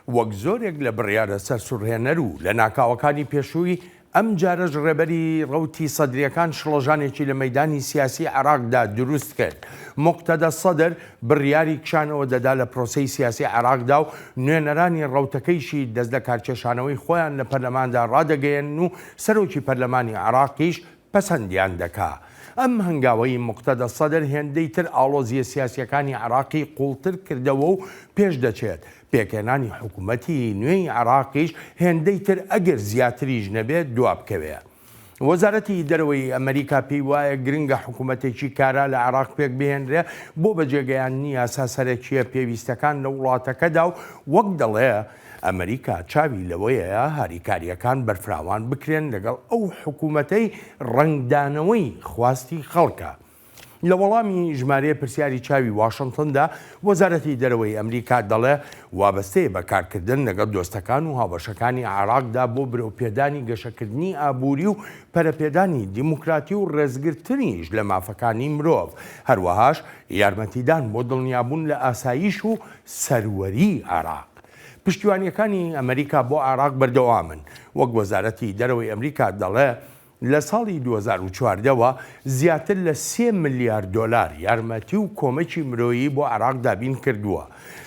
وەک زۆرێک لە بڕیارە سەرسوڕهێنەر و لە ناکاوەکانی پێشووی ئەم جارەش ڕێبەری ڕەوتی سەدرەکان شڵەژانێکی لە مەیدانی سیاسی عێراقدا دروست کرد. موقتەدە سەدر بڕیاری کشانەوە دەدا لە پرۆسەی سیاسی عێراقدا و نوێنەرانی ڕەوتەکەیشی دەست لە کارکێشانەوەی خۆیان لە پەرلەماندا ڕادەگەیەن و سەرۆکی پەرلەمانی عێراقیش پەسەندیان دەکا. ئەم هەنگاوەی موقتەدە سەدر هێندەی تر ئاڵۆزیە سیاسیەکانی عێراقی قوڵتر کردەوە و پێش دەچێت. پێکێنانی حکوومەتی نوێی عێراقیش هێندەی تر ئەگەر زیاتریش نەبێت دوا بکەوێ. وەزارەتی دەرەوەی ئەمریکا پێی وایە گرنگە حکوومەتێکی کارا لە عێراق پێک بهێنرێ بۆ بەجێگەیاندنی یاسا سەرەکیە پێویستەکان لە وڵاتەکەدا و وەک دەڵێ ئەمریکا چاوی لەوەیە هاریکاریەکان بەرفراوان بکرێن لەگەڵ ئەو حکوومەتەی ڕنگدانەوەی خواستی خەڵکە. لە وەڵامی ژمارەیە پرسیاری چاوی واشنگتندا وەزارەتی دەرەوەی ئەمریکا دەڵێ وابەستەیە بەکارکردن لەگەڵ دۆستەکان و هاوبەشەکانی عێراقدا بۆ برەوپێدانی گەشەکردنی ئابووری و پەرەپێدانی دیموکراتی و ڕێزگرتنیش لە مافەکانی مرۆڤ، هەروەهاش یارمەتیدان بۆ دڵنیابوون لە ئاسایش و سەروەری عێراق. پشتیوانیەکانی ئەمریکا بۆ عێراق بەردەوامن. وەک وەزارەتی دەرەوەی ئەمریکا دەڵێ لە ساڵی 2014ەوە زیاتر لە 3 ملیارد دۆلار یارمەتی و کۆمەکی مرۆیی بۆ عێراق دابین کردووە.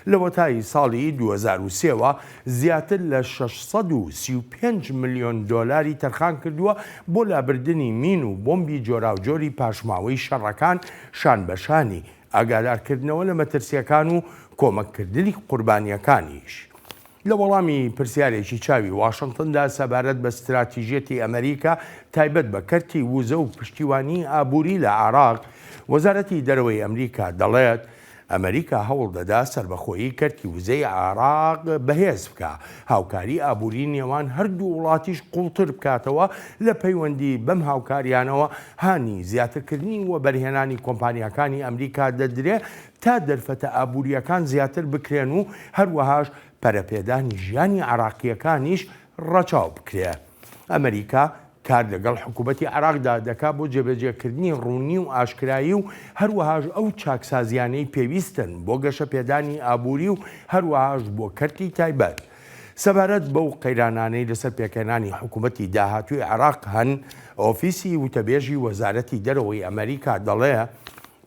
لە وەتای ساڵی 2023ەوە زیاتر لە 635 ملیۆن دۆلاری تەرخان کردووە بۆ لابردنی مین و بۆمبی جۆراوجۆری پاشماوەی شەڕەکان، شانبەشانی ئاگادارکردنەوە لە مەترسیەکان و کۆمەککردنی قوربانیەکانیش. لە وەڵامی پرسیارێکی چاوی واشنگتندا سەبارەت بە استراتیژیەتی ئەمریکا تایبەت بە کەرتی ووزە و پشتیوانی ئابووری لە عێراق، وەزارەتی دەرەوەی ئەمریکا دەڵێت ئەمریکا هەوڵ دەدا سربەخۆیی کەرتی ووزەی عێراق بەهێز بکە، هاوکاری ئابووری نێوان هەردوو وڵاتیش قوڵتر بکاتەوە لە پەیوەندی بەم هاوکاریانەوە هانی زیاترکردنی و بەرهێنانی کۆمپانیەکانی ئەمریکا دەدرێت تا دەرفەتە ئابووریەکان زیاتر بکرێن و هەروەهاش پەرەپێدانی ژیانی عێراقیەکانیش ڕەچاو بکرێ. ئەمریکا کار لەگەڵ حکوومەتی عێراقدا دەکا بۆ جێبەجێکردنی ڕوونی و ئاشکرایی و هەروەهاش ئەو چاکسازیانەی پێویستن بۆ گەشەپێدانی ئابووری و هەروەهاش بۆ کەرتی تایبەت. سەبارەت بەو قەیرانانەی لەسەر پێکێنانی حکوومەتی داهاتووی عێراق هەن، ئۆفیسی وتەبێژی وەزارەتی دەرەوەی ئەمریکا دەڵێ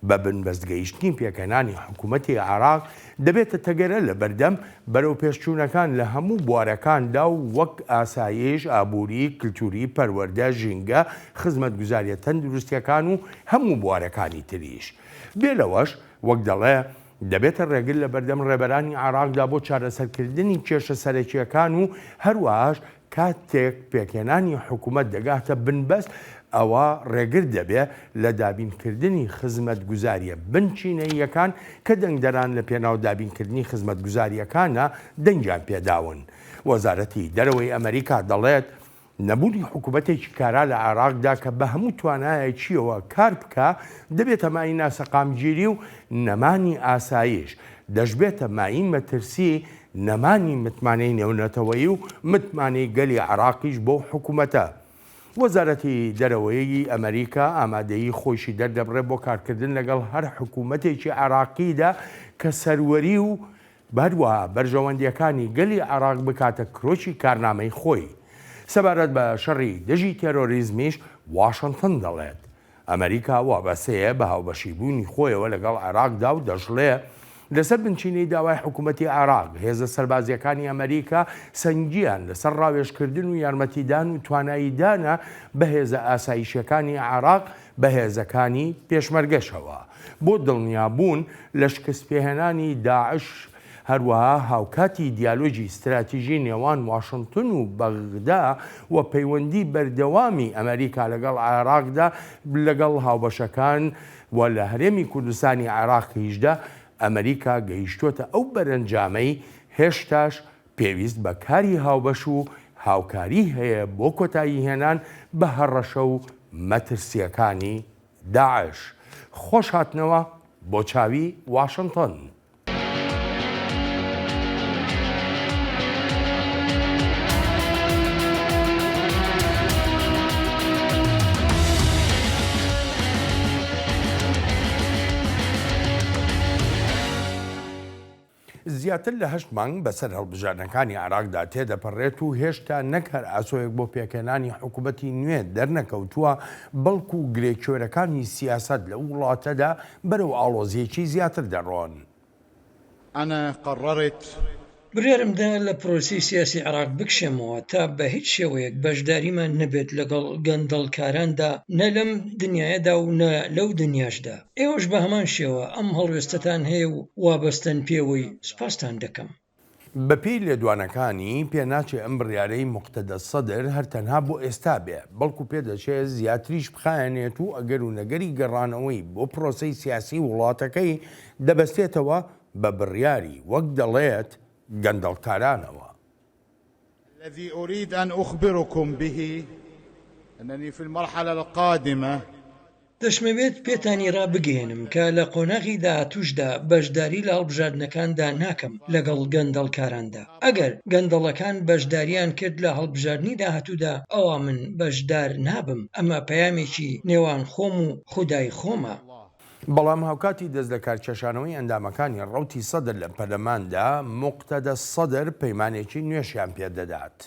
بە بنبەستگەیشتنی پێکێنانی حکوومەتی عێراق دەبێتە تەگەرە لە بەردەم بەرەو پێشچوونەکان لە هەموو بوارەکاندا و وەک ئاسایش، ئابووری، کللتوری، پەروەردە، ژینگە، خزمەتگوزاریە تەندروستیەکان و هەموو بوارەکانی تریش. بێلەوەش وەک دەڵێ دەبێتە ڕێگر لە بەردەم ڕێبەرانی عێراقدا بۆ چارەسەرکردنی کێشە سەرەکیەکان و هەروەهاش کاتێک پێکێنانی حکوومەت دەگاتە بنبەست ئەوە ڕێگر دەبێت لە دابینکردنی خزمەتگوزاریە بنچینەیەکان کە دەنگدەران لە پێناو دابینکردنی خزمەتگوزاریەکانە دەنگیان پێداون. وەزارەتی دەرەوەی ئەمریکا دەڵێت نەبوونی حکوومەتێکی کارا لە عێراقدا کە بە هەموو توانایەکیەوە کار بکە دەبێتە مای ناسەقامگیری و نەمانی ئاسایش، دەشبێتە ماین مەترسی، نەمانی متمانەی نێونەتەوەی و متمانەی گەلی عێراقیش بۆ حکوومەتە. وەزارەتی دەرەوەیی ئەمریکا ئامادەیی خۆشی دەردەبڕێت بۆ کارکردن لەگەڵ هەر حکوومەتێکی عێراقیدا کە سەروەری و بەروەها بەرژەوەندیەکانی گەلی عێراق بکاتە کرۆکی کارنامەی خۆی. سەبارەت بە شەڕی دژی تێرۆریزمیش واشنگتن دەڵێت ئەمریکا وابەستەیە بە هاوبەشیبوونی خۆیەوە لەگەڵ عێراقدا و دەژڵێ لەسەر بنچینەی داوای حکوومەتی عێراق هێزە سەربازیەکانی ئەمریکا سەنگیان لەسەر ڕاوێژکردن و یارمەتیدان و تواناییدانە بە هێزە ئاسایشەکانی عێراق بە هێزەکانی پێشمەرگەشەوە بۆ دڵنیابوون لە شکست پێهێنانی داعش، هەروەها هاوکاتی دیالۆجی استراتیژی نێوان واشنگتن و بەغدا و پەیوەندی بەردەوامی ئەمریکا لەگەڵ عێراقدا لەگەڵ هاوبەشەکان و لە هەرێمی کوردستانی عێراقیشدا ئەمریکا گەیشتوتە ئەو بەرەنجامەی هێشتاش پێویست بە کاری هاوبەش و هاوکاری هەیە بۆ کۆتایی هێنان بە هەڕەشە و مەترسیەکانی داعش. خۆش هاتنەوە بۆ چاوی واشنگتن. زیاتر لە 8 مانگ بەسەر هەڵبژاردنەکانی عێراقدا تێدەپەڕێت و هێشتا نەک هەر ئاسۆیەک بۆ پێکهێنانی حکوومەتی نوێ دەرنەکەوتووە بەڵکو و گرێکێوەرەکانی سیاسەت لە وڵاتەدا بەرەو ئاڵۆزیەکی زیاتر دەڕۆن. أنا قررت بڕیارمدا لە پرۆسی سیاسی عێراق بکشێمەوە تا بە هیچ شێوەیەک بەشداریمان نەبێت لەگەڵ گەندەڵکاراندا نە لەم دنیاەدا و نە لەو دنیاشدا. ئێوەش بە هەمان شێوە ئەم هەڵوێستتان هەیە و وابەستن پێوەی سوپاستان دەکەم. بەپێی لێدوانەکانی پێناچێ ئەم بڕیارەی موقتەدە سەدر هەرتەنها بۆ ئێستا بێ بەڵکو پێدەچێت زیاتریش بخایەنێت و ئەگەر و نەگەری گەڕانەوەی بۆ پرۆسەی سیاسی وڵاتەکەی دەبەستێتەوە بە بڕیاری وەک دەڵێت گەندەڵکارانەوە. الذي أريد أن أخبركم به أنني في المرحلة القادمة دەشمەوێت پێتانی ڕابگەێنم کە لە قۆناغی داهاتووشدا بەشداری لە هەڵبژاردنەکاندا ناکەم لەگەڵ گەندەڵکاراندا. ئەگەر گەندەڵەکان بەشداریان کرد لە هەڵبژاردننی داهاتوودا ئەوە من بەشدار نابم. ئەمە پەیامێکی نێوان خۆم و خودای خۆمە. بەڵام هاوکاتی دەست لە کارکێشانەوەی ئەندامەکانی ڕەوتی سەدر لە پەرلەماندا موقتەدە سەدر پەیمانێکی نوێشیان پێدەدات.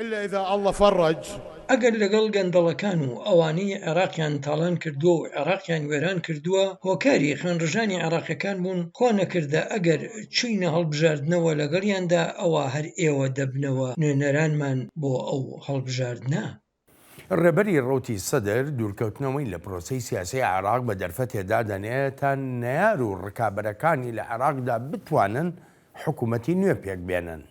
إلا إذا الله فرج. ئەگەر لەگەڵ گەندەڵەکان و ئەوانەی عێراقیان تاڵان کردووە و عێراقیان وێران کردووە هۆکاری خوێنڕژانی عێراقیەکان بوون خۆ نەکردە ئەگەر چوینە هەڵبژاردنەوە لەگەڵیاندا ئەوە هەر ئێوە دەبنەوە نوێنەرانمان بۆ ئەو هەڵبژاردنە. ڕێبەری ڕەوتی سەدر دوورکەوتنەوەی لە پرۆسەی سیاسی عێراق بە دەرفەت تێدا دەنێت تا نەیار و ڕکابەرەکانی لە عێراقدا بتوانن حکوومەتی نوێ پێک بێنن.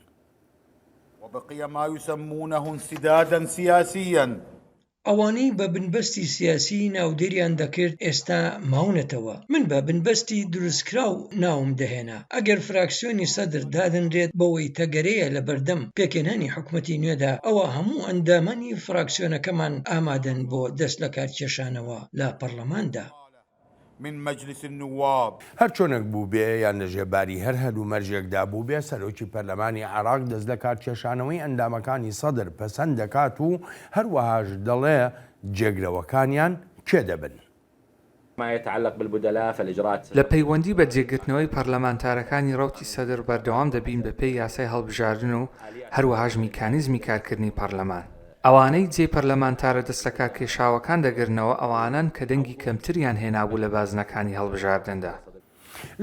وبقي ما يسمونه انسدادا سياسيا. ئەوانەی بە بنبەستی سیاسی ناودێریان دەکرد ئێستا ماونەتەوە. من بە بنبەستی دروستکرا و ناوم دەهێنا. ئەگەر فراکسیۆنی سەدر دادنرێت بەوەی تەگەرەیە لە بەردەم پێکهێنانی حکوومەتی نوێدا ئەوە هەموو ئەندامانی فراکسیۆنەکەمان ئامادەن بۆ دەست لە کارکێشانەوە لە پەرلەماندا. من مجلس النواب. هەر چۆنێک بوو بێ یان لە ژێباری هەر هەلوو مەرجێکدا بوو بێ سەرۆکی پەرلەمانی عێراق دەست لە کارکێشانەوەی ئەندامەکانی سەدر پەسەند دەکات و هەروەهاش دەڵێ جێگرەوەکانیان کێ دەبن. ما يتعلق بالبدلاء فالإجراءات لە پەیوەندی بە جێگرتنەوەی پەرلەمانتارەکانی ڕەوتی سەدر بەردەوام دەبین بەپێی یاسای هەڵبژاردن و هەروەهاش میکانیزمی کارکردنی پەرلەمان. ئەوانەی جێ پەرلەمانتارە دەست لە کارکێشاوەکان دەگرنەوە ئەوانن کە دەنگی کەمتریان هێنابوو لە بازنەکانی هەڵبژاردندا.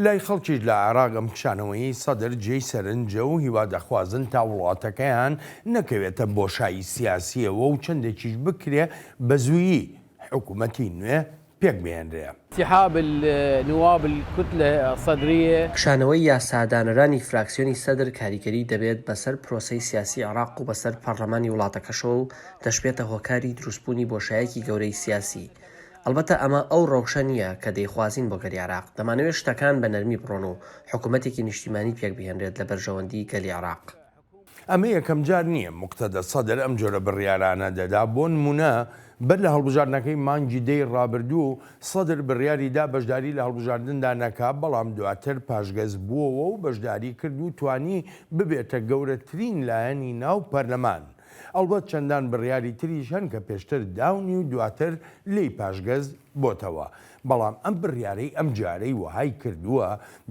لای خەڵکیش لە عێراق ئەم کشانەوەی سەدر جێی سەرنجە و هیوا دەخوازن تا وڵاتەکەیان نەکەوێتە بۆشایی سیاسیەوە و چەندێکیش بکرێ بە زوویی حکوومەتی نوێ پێک بێنرێ. انسحاب النواب الكتلة الصدرية. کشانەوەی یاسادانەرانی فراکسیۆنی سەدر کاریگەری دەبێت بەسەر پرۆسەی سیاسی عێراق و بەسەر پەرلەمانی وڵاتەکەشەوە و دەشبێتە هۆکاری دروستبوونی بۆشایەکی گەورەی سیاسی. ئەلبەتە ئەمە ئەو ڕەوشە نییە کە دەیخوازین بۆ گەلی عێراق. دەمانەوێت شتەکان بە نەرمی بڕۆن و حکوومەتێکی نیشتیمانی پێک بهێنرێت لە بەرژەوەندی گەلی عێراق. ئەمە یەکەم جار نییە موقتەدە سەدر ئەم جۆرە بڕیارانە دەدا. بۆ نمونە بەر لە هەڵبژاردنەکەی مانگی دەی ڕابردوو سەدر بڕیاریدا بەشداری لە هەڵبژاردندا نەکا بەڵام دواتر پاشگەز بووەوە و بەشداری کرد و توانی ببێتە گەورەترین لایەنی ناو پەرلەمان. ئەڵبەت چەندان بڕیاری تریش هەن کە پێشتر داونی و دواتر لی پاشگەز بۆتەوە. بەڵام ئەم بڕیارەی ئەم جارەی وهای کردووە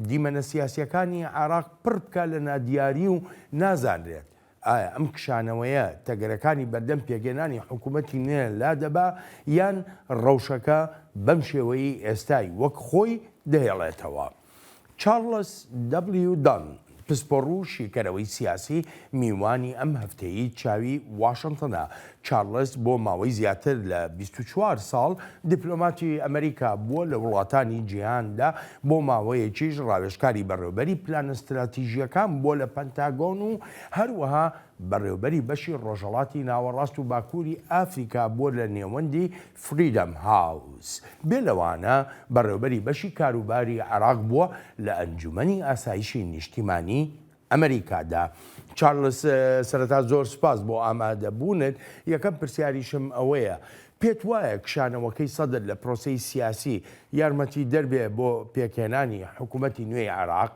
دیمەنە سیاسیەکانی عێراق پڕ بکە لە نادیاری و نازانرێت ئایا ئەم کشانەوەیە تەگەرەکانی بەردەم پێگەێنانی حکوومەتی نوێ لا دەبا یان ڕەوشەکە بەم شێوەی ئێستای وەک خۆی دەهێڵێتەوە. چارلز دبلیو دان پسپۆڕ و شیکەرەوەی سیاسی میوانی ئەم هەفتەیە چاوی واشنگتنە. چارلز بۆ ماوەی زیاتر لە 24 ساڵ دیپلۆماتی ئەمریکا بووە لە وڵاتانی جیهاندا بۆ ماوەیەکیش ڕاوێژکاری بەڕێوەبەری پلان استراتیژیەکان بۆ لە پەنتاگۆن و هەروەها بەڕێوەبەری بەشی ڕۆژهەڵاتی ناوەڕاست و باکووری ئافریکا بۆ لە نێوەندی فریدەم هاوس. بێ لەوانە بەڕێوەبەری بەشی کاروباری عێراق بووە لە ئەنجومەنی ئاسایشی نیشتیمانی ئەمریکادا. چارلز سەرەتا زۆر سپاس بۆ ئامادەبوونت. یەکەم پرسیاریشم ئەوەیە پێت وایە کشانەوەکەی سەدر لە پرۆسەی سیاسی یارمەتی دەربێ بۆ پێکهێنانی حکوومەتی نوێی عێراق؟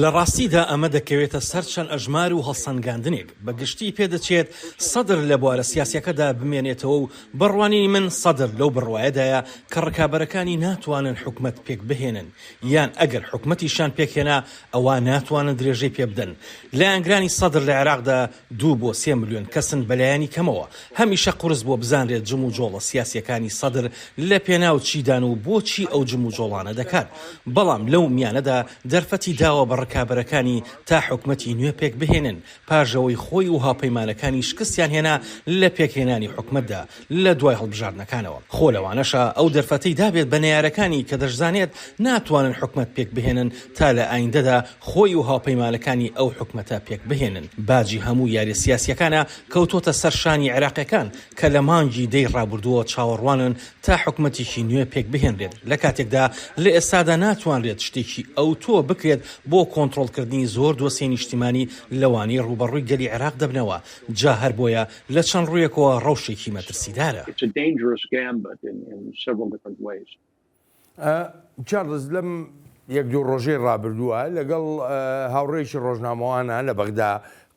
لە ڕاستیدا ئەمە دەکەوێتە سەر چەند ئەژمار و هەڵسەنگاندنێک بەگشتی پێدەچێت سەدر لە بوارە سیاسیەکەدا بمێنێتەوە و بڕوانی من سەدر لەو بڕوایەدایە کە ڕکابەرەکانی ناتوانن حکومت پێک بهێنن یان ئەگەر حکومەتیشان پێکهێنا ئەوە ناتوانن درێژەی پێ بدەن لە ئەنگرانی سەدر لە عێراقدا 2 بۆ 3 ملیۆن کەسن بەلایانی کەمەوە هەمیشە قورس بۆ بزانرێت جم و جۆڵە سیاسیەکانی سەدر لە پێناو چیدان و بۆچی ئەو جم و جۆڵانە دەکات بەڵام لەو میانەدا دەرفەتی داوە بە ڕکابەرەکانی تا حکومەتی نوێ پێک بهێنن پاژەوەی خۆی و هاوپەیمانەکانی شکستیان هێنا لە پێکهێنانی حکومەتدا لە دوای هەڵبژاردنەکانەوە خۆ لەوانەشە ئەو دەرفەتەی دابێت بە نەیارەکانی کە دەشزانێت ناتوانن حکومەت پێک بهێنن تا لە ئایندەدا خۆی و هاوپەیمانەکانی ئەو حکومەتە پێک بهێنن باجی هەموو یاری سیاسیەکانە کەوتۆتە سەرشانی عێراقیەکان کە لە مانگی دەی ڕابردووە چاوەڕوانن تا حکومەتێکی نوێ پێک بهێنرێت لە کاتێکدا لە ئێستادا ناتوانرێت شتێکی ئەو تۆ بکرێت بۆ کۆنتڕۆڵکردنی زۆر دۆسیە نیشتیمانی لەوانی ڕوبەڕووی گەلی عێراق دەبنەوە جا هەر بۆیە لە چەند ڕوویەکەوە ڕەوشێکی مەترسیدارە چارلز لەم 1-2 ڕۆژەی ڕابردووە لەگەڵ هاوڕێکی ڕۆژنامەوانە لە بەغدا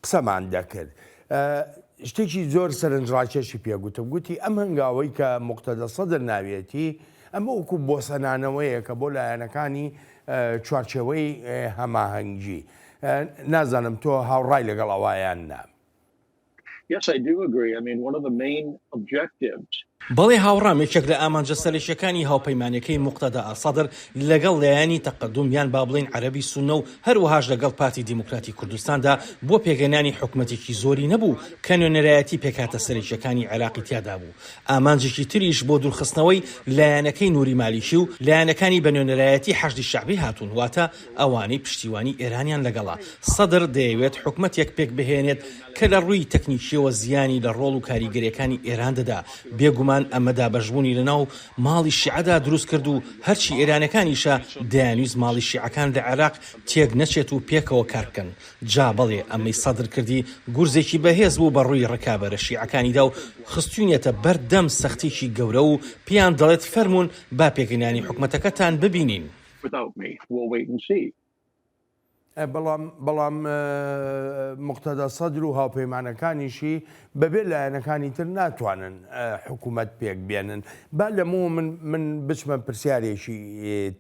قسەمان دەکرد شتێکی زۆر سەرنجڕاکێشی پێگوتم گوتی ئەم هەنگاوەی کە موقتەدە سەدر ناوێتی ئەمە وەکو بۆ سەنانەوەیە کە بۆ لایەنەکانی چوارچێوەی هەماهەنگی نازانم تۆ هاوڕای لەگەڵ ئەوایان نا بەڵێ هاوڕام یەکێک لە ئامانجە سەرلێشیەکانی هاوپەیمانەکەی موقتەدا ئاسەدر لەگەڵ لایەنی تەقەدوم یان با بڵێن عەرەبی سوننە و هەروەهاش لەگەڵ پارتی دیموکراتی کوردستاندا بۆ پێگەێنانی حکومەتێکی زۆری نەبوو کە نوێنەرایەتی پێکاتە سەرلێشیەکانی عێراقی تیادا بوو ئامانجێکی تریش بۆ دوورخستنەوەی لایەنەکەی نووری مالیکی و لایەنەکانی بە نوێنەرایەتی حەشدی شەعبی هاتوون واتە ئەوانەی پشتیوانی ئێرانیان لەگەڵا سەدر دەیەوێت حکومەتێک پێک بهێنێت کە لە ڕووی تەکنیکیەوە زیانی لە ڕۆڵ و کاریگەریەکانی ئێران دەدا بێگومان ئەمەدا بەژبوونی لەناو ماڵی شیعەدا دروست کرد و هەرچی ئێرانەکانیشە دەیانویست ماڵی شیعەکان لە عێراق تێک نەچێت و پێکەوە کار بکەن جا بەڵێ ئەمەی سەدر کردی گورزێکی بەهێز بوو بە ڕووی ڕکابەرە شیعەکانیدا و خستوونیەتە بەردەم سەختێکی گەورە و پیان دەڵێت فەرمونون با پێگەێنانی حکومەتەکەتان ببینین بەڵام موقتەدە سەدر و هاوپەیمانەکانیشی بەبێ لایەنەکانی تر ناتوانن حکوومەت پێک بێنن با لەمەوە من بچمە پرسیارێکی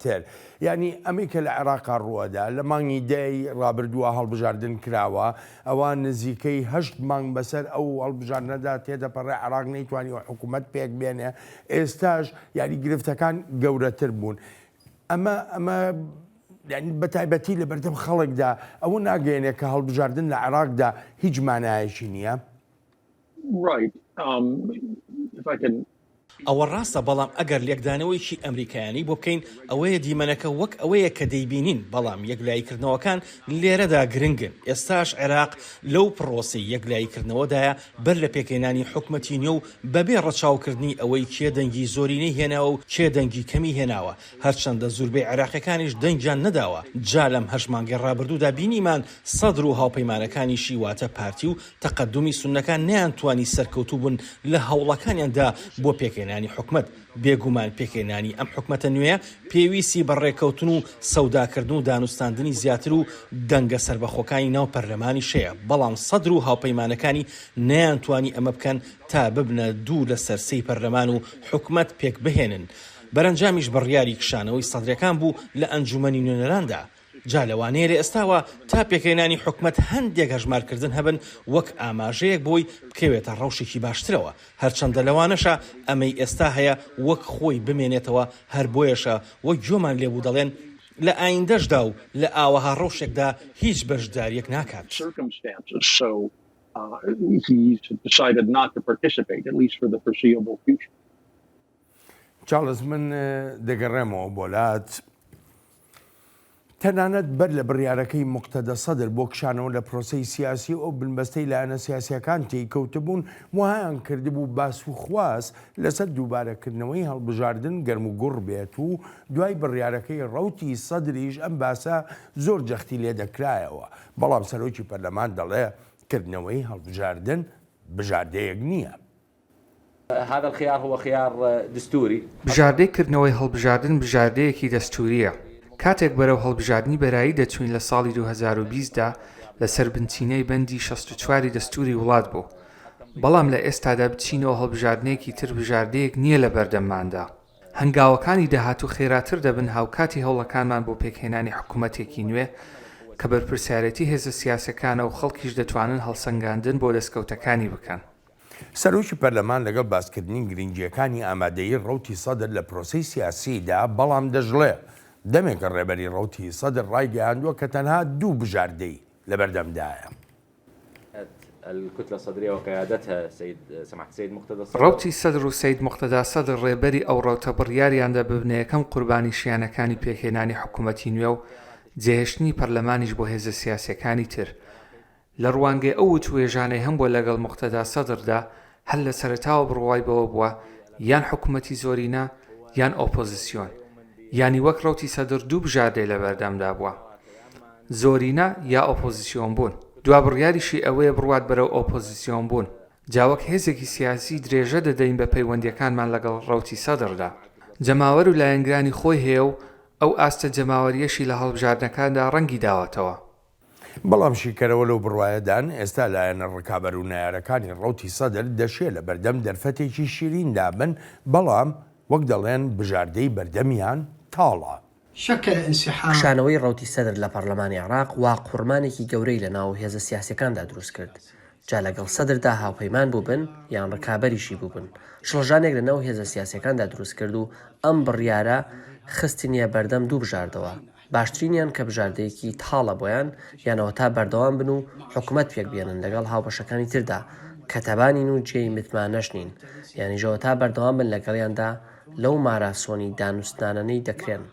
تر یعنی ئەمەی کە لە عێراقا ڕووەدا لە مانگی دەی ڕابردووە هەڵبژاردن کراوە ئەوان نزیکەی 8 مانگ بەسەر ئەو هەڵبژاردنەدا تێدەپەڕێ عێراق نەیتوانی حکوومەت پێک بێنێ ئێستاش یاری گرفتەکان گەورەتر بوون ئەمە یعنی بەتایبەتی لە بەردەم خەڵکدا ئەوە ناگەێنێ کە هەڵبژاردن لە عێراقدا هیچ مانایەکی نییە ئەوە ڕاستە بەڵام ئەگەر لێکدانەوەیکی ئەمریکایانی بۆ بکەین ئەوەیە دیمەنەکە وەک ئەوەیە کە دەیبینین بەڵام یەکلاییکردنەوەکان لێرەدا گرنگن ئێستاش عێراق لەو پرۆسی یەکلاییکردنەوەدایە بەر لە پێکهێنانی حکومەتی نوێ و بەبێ ڕەچاوکردنی ئەوەی کێ دەنگی زۆرینەی هێناوە و کێ دەنگی کەمی هێناوە هەرچەندە زۆربەی عێراقیەکانیش دەنگیان نەداوە جا لەم 8 مانگی ڕابردوودا بینیمان سەدر و هاوپەیمانەکانیشی واتە پارتی و تەقەدومی سوننەکان نەیانتوانی سەرکەوتوو بوون لە هەوڵەکانیاندا بۆ پێکهێنانی حکومەت بێگومان پێکهێنانی ئەم حکومەتە نوێیە پێویستی بەڕێکەوتن و سەوداکردن و دانوستاندنی زیاتر و دەنگە سربەخۆکانی ناو پەرلەمانی شەیە بەڵام سەدر و هاوپەیمانەکانی نەیانتوانی ئەمە بکەن تا ببنە دوو لە سەرسەی پەرلەمان و حکومەت پێک بهێنن بەرەنجامیش بڕیاری کشانەوەی سەدرەکان بوو لە ئەنجومەنی نوێنەراندا جا لەوانەیە لە ئێستاوە تا پێکهێنانی حکومەت هەندێک هەژمارکردن هەبن وەک ئاماژەیەک بۆی بکەوێتە ڕەوشێکی باشترەوە هەرچەندە لەوانەشە ئەمەی ئێستا هەیە وەک خۆی بمێنێتەوە هەر بۆیەشە وەک جۆمان لێبوو دەڵێن لە ئایندەشدا و لە ئاوەها ڕەوشێکدا هیچ بەشداریەک ناکات چارلز من دەگەڕێمەوە بۆلات تەنانەت بەر لە بڕیارەکەی موقتەدە سەدر بۆ کشانەوە لە پرۆسەی سیاسی ئەو بنبەستەی لایەنە سیاسیەکان تێکەوتبوون وایان کردبوو باس و خواست لەسەر دووبارەکردنەوەی هەڵبژاردن گەرم و گوڕ بێت و دوای بڕیارەکەی ڕەوتی سەدریش ئەم باسە زۆر جەختی لێ دەکرایەوە بەڵام سەرۆکی پەرلەمان دەڵێ کردنەوەی هەڵبژاردن بژاردەیەک نییە هذا الخيار هو خيار دستوري بژاردەیکردنەوەی هەڵبژاردن بژاردەیەکی دەستوریە کاتێک بەرەو هەڵبژاردننی بەرایی دەچوین لە ساڵی 2020دا لەسەر بنچینەی بەندی 64 دەستوری وڵات بوو. بەڵام لە ئێستادا بچینەوە هەڵبژاردنێکی تر بژاردەیەک نییە لە بەردەمماندا. هەنگاوەکانی داهاتوو خێراتر دەبن هاوکاتی هەوڵەکانمان بۆ پێکهێنانی حکوومەتێکی نوێ کە بەرپرسیارەتی هێزە سیاسەکانە و خەڵکیش دەتوانن هەڵسەنگاندن بۆ دەستکەوتەکانی بکەن. سەرۆکی پەرلەمان لەگەڵ باسکردنی گرنگیەکانی ئامادەیی ڕەوتی سەدر لە پرۆسەی سیاسیدا بەڵام دەژڵێ دەمێکە ڕێبەری ڕەوتی سەدر ڕایگەیاندووە کە تەنها 2 بژاردەی لە بەردەمدایە. الكتلة الصدرية وقيادتها سماحة السيد مقتدى الصدر ڕەوتی سەدر و سەید مقتەدا سەدر ڕێبەری ئەو ڕەوتە بڕیاریاندا ببنە یەکەم قوربانی شیانەکانی پێکهێنانی حکوومەتی نوێ و جێهێشتنی پەرلەمانیش بۆ هێزە سیاسیەکانی تر. لە ڕوانگەی ئەو توێژانەی هەم بۆ لەگەڵ مقتەدا سەدردا هەر لە سەرەتاوە بڕوای بەوە بووە یان حکوومەتی زۆرینە یان ئۆپۆزیسیۆن، ینی وەک ڕەوتی سەدر 2 بژاردەی لە بەردەمدا بووە، زۆرینە یا ئۆپۆزیسیۆن بوون. دوا بڕیاریشی ئەوەیە بڕوات بەرەو ئۆپۆزیسیۆن بوون. جاوەک هێزێکی سیاسی درێژە دەدەین بە پەیوەندیەکانمان لەگەڵ ڕەوتی سەدردا. جەماوەر و لایەنگرانی خۆی هەیە و ئەو ئاستە جەماوەریەشی لە هەڵبژاردنەکاندا ڕەنگی داوەتەوە. بەڵام شیکەرەوە لەو بڕوایەدان ئێستا لایەنە ڕکابەر و نایارەکانی ڕەوتی سەدر دەشێت لە بەردەم دەرفەتێکی شیرین دابن، بەڵام وەک دەڵێن بژاردەی بەردەمیان تاڵە. شانەوەی ڕەوتی سەدر لە پەرلەمانی عێراق وا قورمانێکی گەورەی لە ناو هێزە سیاسەکاندا دروست کرد. جا لەگەڵ سەدردا هاوپەیمان بووبن یان ڕکابەریشی بووبن. شڵژانێک لە ناو هێزە سیاسەکاندا دروست کرد و ئەم بڕیارە خستنیە بەردەم 2 بژاردەوە. باشترینیان کە بژاردەیەکی تاڵە بۆیان یانەوە تا بەردەوام بن و حکوومەت پێک بێنن لەگەڵ هاوبەشەکانی تردا کە تەبانین و جێی متمانەشنین، یانیژەوە تا بەردەوام بن لەگەڵیاندا لەو ماراسۆنی دانوستانانەی دەکرێن.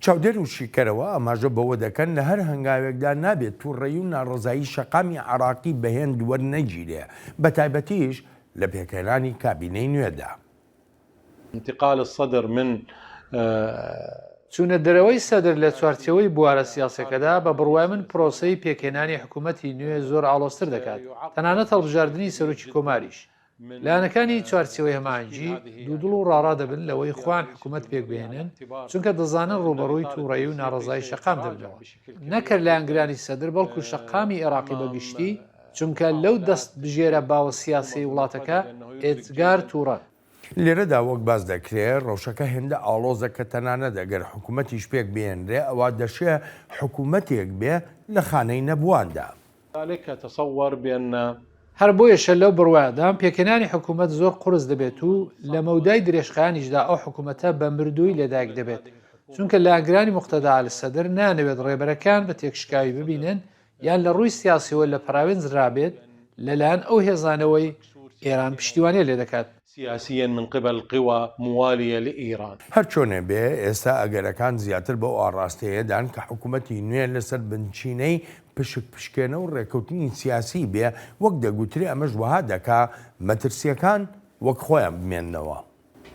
چاودێر و شیکەرەوە ئاماژە بەوە دەکەن لە هەر هەنگاوێکدا نابێت تووڕێی و ناڕزایی شەقامی عراقی بەهێند وەرنەگیرێ، بە تایبەتیش لە پێکهێنانی کابینەی نوێدا. انتقال الصدر من چونە دەرەوەی سەدر لە چوارچەوەی بوارە سیاسەکەدا بە بڕوای من پرۆسەی پێکهێنانی حکوومەتی نوێ زۆر ئاڵۆزتر دەکات، تەنانەت هەڵبژاردننی سەرۆکی کۆماریش. لایەنەکانی چوارچەوەی هەمانجی دوودڵ و ڕاڕا دەبن لەوەی خوان حکوومەت پێک بێنن، چونکە دەزانن ڕوبەڕووی تووڕێی و ناڕزایی شەقام دەبنەوە، نەکرد لایەنگرانی سەدر بەڵکو شەقامی عێراقی بەگشتی، چونکە لەو دەست بژێرە باوە سیاسی وڵاتەکە ئێتگار تووڕە. لێرەدا وەک باز دەکرێت ڕەوشەکە هێندە ئاڵۆزە کە تەنانەت ئەگەر حکوومەتیش پێک بێنرێ ئەوە دەشێ حکوومەتێک بێ لە خانەی نەبوواندا. هەر بۆیەشە لەو بڕوایدام پێکهێنانی حکوومەت زۆر قورس دەبێت و لە مەودای درێژخایانیشدا ئەو حکوومەتە بە مردووی لەدایک دەبێت، چونکە لاگرانی مقتەدا سەدر نانەوێت ڕێبەرەکان بە تێکشکاوی ببینن یان لە ڕووی سیاسیەوە لە پراوێن زرابێت لەلایەن ئەو هێزانەوەی ئێران پشتیوانیە لێ دەکات. سیاسيا من قبل قوى موالية لإيران. هەر چۆنێ بێ ئێستا ئەگەرەکان زیاتر بە ئاڕاستەیەدان کە حکوومەتی نوێ لەسەر بنچینەی پشکێنە و ڕێکەوتنی سیاسی بێ، وەک دەگوتری ئەمەش وها دەکا مەترسیەکان وەک خۆیان بمێننەوە.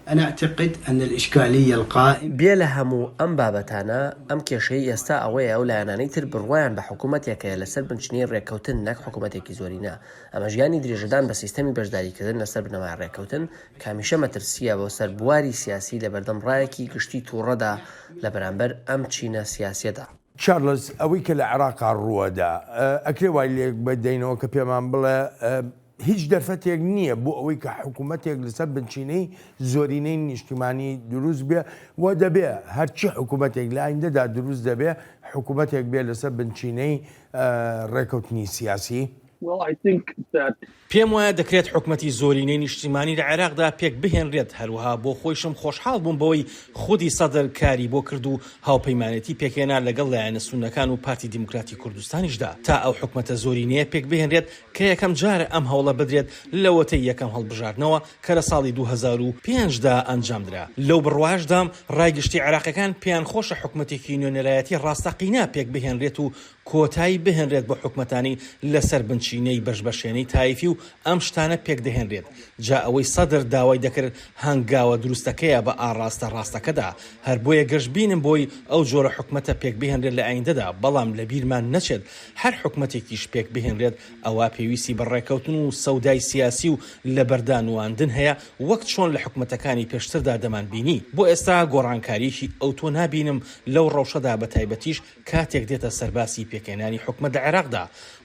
أنا أعتقد أن الإشكالية القائمة بێ لە هەموو ئەم بابەتانە ئەم کێشەی ئێستا ئەوەیە ئەو لایەنانەی تر بڕوایان بە حکوومەتێکەیە لەسەر بنچینی ڕێکەوتن نەک حکوومەتێکی زۆرینە. ئەمە ژیانی درێژەدان بە سیستەمی بەشداریکردن لەسەر بنەمای ڕێکەوتن کامیشە مەترسیە بۆ سەر بواری سیاسی لە بەردەم ڕایەکی گشتی تووڕەدا لە بەرامبەر ئەم چینە سیاسیەدا. چارلز ئەوەی کە لە عێراقا ڕووەدا ئەکرێ وای لێک بەدەینەوە کە پێمان بڵێ هیچ دەرفەتێک نییە بۆ ئەوەی کە حکوومەتێک لەسەر بنچینەی زۆرینەی نیشتیمانی دروست بێ و دەبێ هەرچی حکوومەتێک لە ئایندەدا دروست دەبێ حکوومەتێک بێ لەسەر بنچینەی ڕێکەوتنی سیاسی. پێم وایە دەکرێت حکوومەتی زۆرینەی نیشتیمانی لە عێراقدا پێک بهێنرێت، هەروەها بۆ خۆشم خۆشحاڵ بووم بەوەی خودی سەدر کاری بۆ کرد و هاوپەیمانەتی پێکهێنا لەگەڵ لایەنە سونەکان و پارتی دیموکراتی کوردستانیشدا تا ئەو حکوومەتە زۆرینەیە پێک بهێنرێت کە یەکەم جارە ئەم هەوڵە بدرێت لەوەتەی یەکەم هەڵبژاردنەوە کە لە ساڵی 2005دا ئەنجامدرا. لەو بڕواژدام ڕایگشتی عێراقیەکان پێیان خۆشە حکوومەتێکی نوێنەرایەتی ڕاستەقینە پێک بهێنرێت و کۆتایی بهێنرێت بە حکومەتانی لەسەر بنچینەی بەشبەشێنەی تایفی و ئەم شتانە پێک دەهێنرێت. جا ئەوەی سەدر داوای دەکرد هەنگاوە دروستەکەیە بە ئاڕاستە ڕاستەکەدا، هەر بۆیە گەشتبینم بۆی ئەو جۆرە حکومەتە پێک بهێنرێت لە ئایندەدا، بەڵام لە بیرمان نەچێت هەر حکومەتێکیش پێک بهێنرێت ئەوە پێویستی بەڕێکەوتن و سەودای سیاسی و لە بەردانواندن هەیە، وەک چۆن لە حکومەتەکانی پێشتردا دەمان بینی. بۆ ئێستا گۆڕانکاریەکی ئەو تۆ نابینم لەو ڕەوشەدا بە تایبەتیش کاتێک دێتە سەرباسی پێکێنانی حکومەت لە عێراقدا.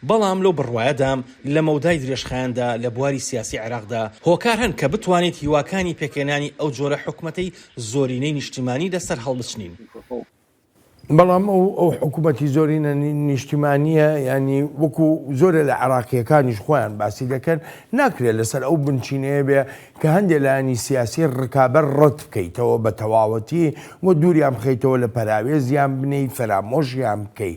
بەڵام لەو بڕوایەدام لە مەودای درێژخایاندا لە بواری سیاسی عێراقدا هۆکار هەن کە بتوانێت هیواکانی پێکێنانی ئەو جۆرە حکومەتەی زۆرینەی نیشتیمانی لەسەر هەڵبچنین. بەڵام ئەو حکوومەتی زۆرینە نیشتیمانیە، ینی وەکو زۆرە لە عراقیەکانیش خۆیان باسی دەکەن، ناکرێت لەسەر ئەو بنچینەیە بێ کە هەندێک لایانی سیاسی ڕکابەر ڕەت بکەیتەوە بە تەواوەتی و دووریان بخەیتەوە لە پەراوێزیان بنەی فەرامۆژیان بکەی.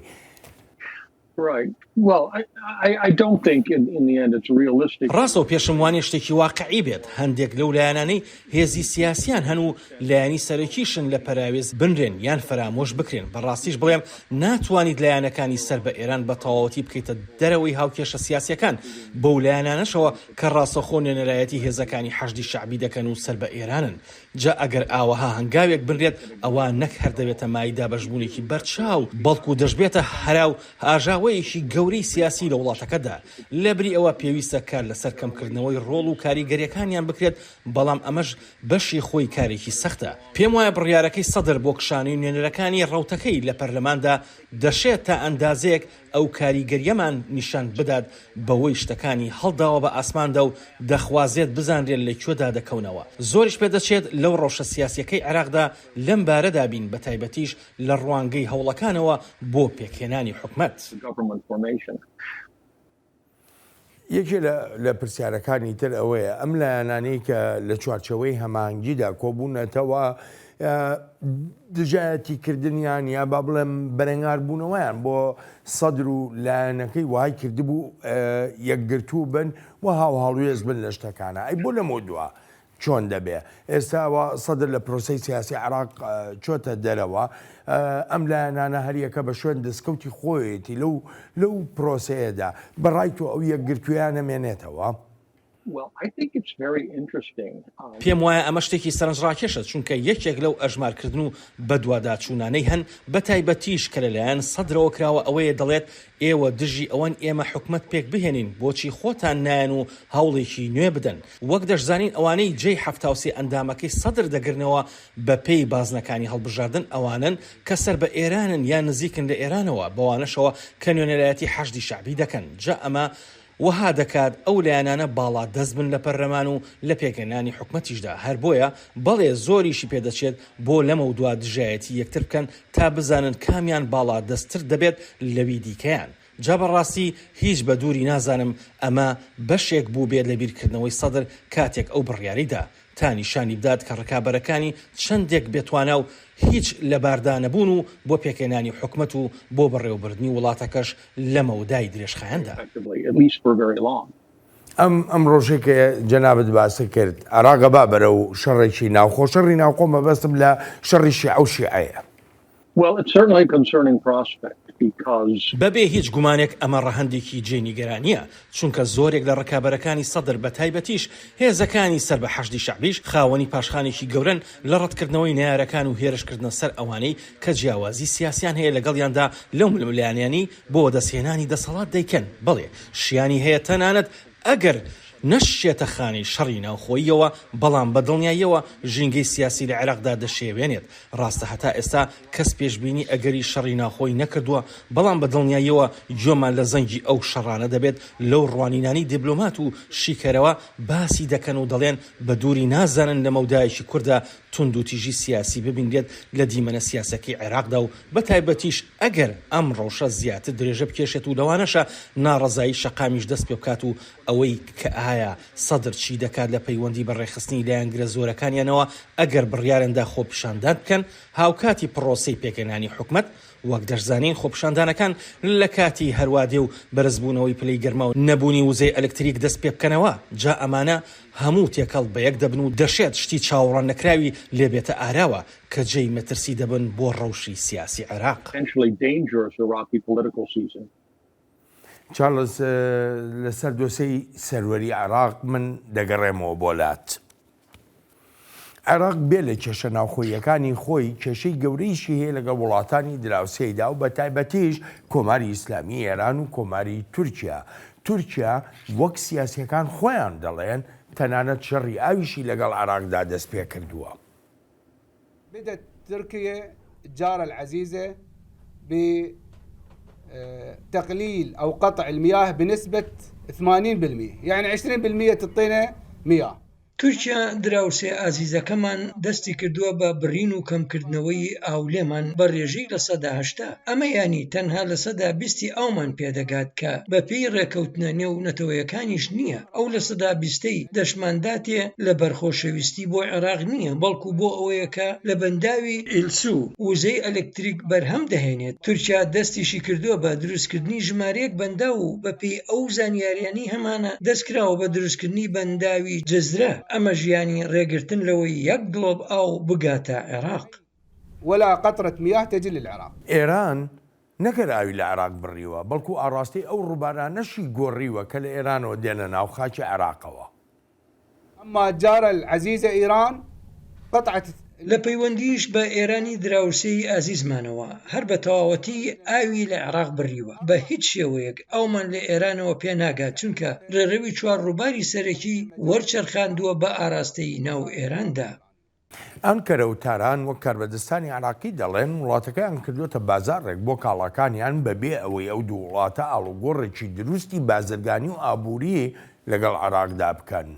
ڕاستە و پێشم وانێ شتێکی واقعی بێت. هەندێک لەو لایەنانەی هێزی سیاسیان هەن و لایانی سەرۆکیشن لە پەراوێز بنرێن یان فەرامۆش بکرێن. بەڕاستیش بڵێم ناتوانیت لایەنەکانی سەر بە ئێران بە تەواوەتی بکەیتە دەرەوەی هاوکێشە سیاسیەکان بەو لایەنانەشەوە کە ڕاستەخۆ نوێنەرایەتی هێزەکانی حەشدی شەعبی دەکەن و سەر بە ئێرانن. جا ئەگەر ئاوەها هەنگاوێک بنرێت ئەوە نەک هەردەبێتە مایدا بەشبوونێکی بەرچاو، بەڵکو دەشبێتە هەراو ئاژاوەیەکی گەورەی سیاسی لە وڵاتەکەدا. لەبری ئەوە پێویستە کار لەسەر کەمکردنەوەی ڕۆڵ و کاریگەریەکانیان بکرێت، بەڵام ئەمەش بەشی خۆی کارێکی سەختە. پێم وایە بڕیارەکەی سەدر بۆ کشانەی نوێنەرەکانی ڕەوتەکەی لە پەرلەماندا دەشێت تا ئەندازەیەک ئەو کاریگەریەمان نیشان بدات بەوەی شتەکانی هەڵداوە بە ئاسماندا و دەخوازێت بزانرێت لەکوێدا دەکەونەوە. زۆریش پێدەچێت لەو ڕەوشە سیاسیەکەی عێراقدا لەم بارەدا بین بە تایبەتیش لە ڕوانگەی هەوڵەکانەوە بۆ پێکهێنانی حکومەت. یەکێ لە پرسیارەکانی تر ئەوەیە ئەم لایەنانەی کە لە چوارچەوەی هەمانگیدا کۆبوونەتەوە دژایەتیکردنیان یا با بڵێم بەرەنگاربوونەوەیان بۆ سەدر و لایەنەکەی وای کردبوو یەکگرتوو بن و هاوهاڵوێز بن لە شتەکانە. ئەی بۆ لەمە دووە چۆن دەبێ؟ ئێستاوە سەدر لە پرۆسەی سیاسی عێراق چۆتە دەرەوە، ئەم لایەنانە هەریەکە بە شوێن دەستکەوتی خۆیەتی لەو پرۆسەیەدا بەڕای تۆ ئەو یەکگرتویان نەمێنێتەوە. پێم وایە ئەمە شتێکی سەرنجڕاکێشە، چونکە یەکێک لەو ئەژمارکردن و بەدواداچوونانەی هەن بە تایبەتیش کە لەلایەن سەدرەوە کراوە ئەوەیە دەڵێت ئێوە دژی ئەوەن ئێمە حکومەت پێک بهێنین، بۆچی خۆتان نایەن و هەوڵێکی نوێ بدەن. وەک دەشزانین ئەوانەی جێی 73 ئەندامەکەی سەدر دەگرنەوە بە پێی بازنەکانی هەڵبژاردن ئەوانن کە سەر بە ئێرانن یان نزیکن لە ئێرانەوە، بەوانەشەوە کە نوێنەرایەتی حەشدی شەعبی دەکەن. جا ئەمە وها دەکات ئەو لایەنانە باڵا دەست بن لە پەرلەمان و لە پێکهێنانی حکومەتیشدا. هەر بۆیە بەڵێ زۆریشی پێدەچێت بۆ لەمە و دوا دژایەتی یەکتر بکەن تا بزانن کامیان باڵا دەستتر دەبێت لەوی دیکەیان. جا بەڕاستی هیچ بە دووری نازانم ئەمە بەشێک بوو بێت لە بیرکردنەوەی سەدر کاتێک ئەو بڕیاریدا تا نیشانی بدات کە ڕکابەرەکانی چەندێک بێتوانە و هیچ لەباردا نەبوون و بۆ پێکهێنانی حکومەت و بۆ بەڕێوەبردننی وڵاتەکەش لە مەودای درێژخایاندا. ئەم ڕۆژێکە جەنابەت باسە کرد عێراق با بەرە و شەڕێکی ناوخۆ شەڕی ناوخۆ مەبەستم لە شەڕی شیعە و شیعەیە. بەبێ هیچ گومانێک ئەمە ڕەهەندێکی جێنیگەرانیە، چونکە زۆرێک لە ڕکابەرەکانی سەدر بە تایبەتیش هێزەکانی سەر بە حەشدی شەعبیش خاوەنی پاشخانێکی گەورن لە ڕەتکردنەوەی نایارەکان و هێرشکردنە سەر ئەوانەی کە جیاوازی سیاسیان هەیە لەگەڵیاندا لەو ململایانیانی بۆ دەستهێنانی دەسەڵات دەیکەن. بەڵێ شیانی هەیە تەنانەت ئەگەر نەشێتە خانی شەڕی ناوخۆیەوە، بەڵام بە دڵنیاییەوە ژینگەی سیاسی لە عێراقدا دەشێوێنێت. ڕاستە هەتا ئێستا کەس پێشبینی ئەگەری شەڕی ناوخۆی نەکردووە، بەڵام بە دڵنیاییەوە جۆمان لە زەنگی ئەو شەڕانە دەبێت. لەو ڕوانینانی دیبلۆمات و شیکەرەوە باسی دەکەن و دەڵێن بە دووری نازانن لە مەودایەکی کووردا تونند و تیژی سیاسی ببینێت لە دیمەنە سیاسەکەی عێراقدا و بە تایبەتیش ئەگەر ئەم ڕەوشە زیاتر درێژە بکێشێت و لەوانەشە ناڕەزایی شەقامیش دەست پێ بکات و ئەوەی کە ئایا سەدر چی دەکات لە پەیوەندی بە ڕێخستنی لایەنگرە زۆرەکانیانەوە ئەگەر بڕیارندا خۆپیشاندان بکەن هاوکاتی پرۆسەی پێکهێنانی حکومەت وەک دەشزانین خۆپشاندانەکان لە کاتی هەروادێ و بەرزبوونەوەی پلەی گەرما و نەبوونی وزەی ئەلکتریک دەست پێ بکەنەوە جا ئەمانە هەموو تێکەڵ بە یەک دەبن و دەشێت شتی چاوەڕان نەکراوی لێبێتە ئاراوە کە جێی مەترسی دەبن بۆ ڕەوشی سیاسی عێراق. چارلز لەسەر دۆسەی سەروەری عێراق من دەگەڕێمەوە بۆ لات. عێراق بێ لە کێشە ناوخۆیەکانی خۆی کێشەی گەورەیشی هەیە لەگەڵ وڵاتانی دراوسێیدا و بە تایبەتیش کۆماری ئیسلامی ئێران و کۆماری تورکیا. تورکیا وەک سیاسیەکان خۆیان دەڵێن تەنانەت شەڕی ئاویشی لەگەڵ عێراقدا دەست پێ کردووە. بدأت تركيا الجارة العزيزة بتقليل أو قطع المياه بنسبة 80%، يعني 20% تعطينا مياه. تورکیا دراوسێ ئازیزەکەمان دەستی کردووە بە بڕین و کەمکردنەوەی ئاولێمان بە ڕێژەی لە 180. ئەمە ینی تەنها لە 120 ئەومان پێدەگات کە بەپێی ڕێکەوتنە نێو نەتەوەیەکانیش نییە. ئەو لە 120 دەشمانداتێ لە بەرخۆشەویستی بۆ عێراق نییە، بەڵکو بۆ ئەوەیەکە لە بەنداوی ئیلسو وزەی ئەلکتریک بەرهەم دەهێنێت. تورکیا دەستیشی کردووە بە دروستکردنی ژمارەیەک بەندا و بەپێی ئەو زانیاریانی هەمانە دەستکراوە بە دروستکردنی بەنداوی جزرە. ئەمە ژیانی ڕێگرتن لەوەی یەک گڵۆب ئاو بگاتە عێراق. ولا قطرة مياه تجي للعراق. ئێران نەکەر ئاوی لە عێراق بڕیوە، بەڵکو ئاڕاستی ئەو ڕووبارانەشی گۆڕیوە کە لە ئێرانەوە دێنە ناو خاکی عێراقەوە. أما الجارة العزيزة إيران قطعت لە پەیوەندیش بە ئێرانی دراوسەی ئازیزمانەوە هەر بە تەواوەتی ئاوی لە عێراق بڕیوە. بە هیچ شێوەیەک ئەومان لە ئێرانەوە پێ ناگات، چونکە ڕێڕەوی چوار ڕووباری سەرەکی وەرچەرخاندووە بە ئاراستەی ناو ئێراندا. ئەنکەرە و تاران وەک کاربەدەستانی عێراقی دەڵێن وڵاتەکەیان کردوتە بازارڕێک بۆ کاڵاکانیان بەبێ ئەوەی ئەو دوو وڵاتە ئاڵوگۆڕێکی دروستی بازرگانی و ئابووری لەگەڵ عێراقدا بکەن.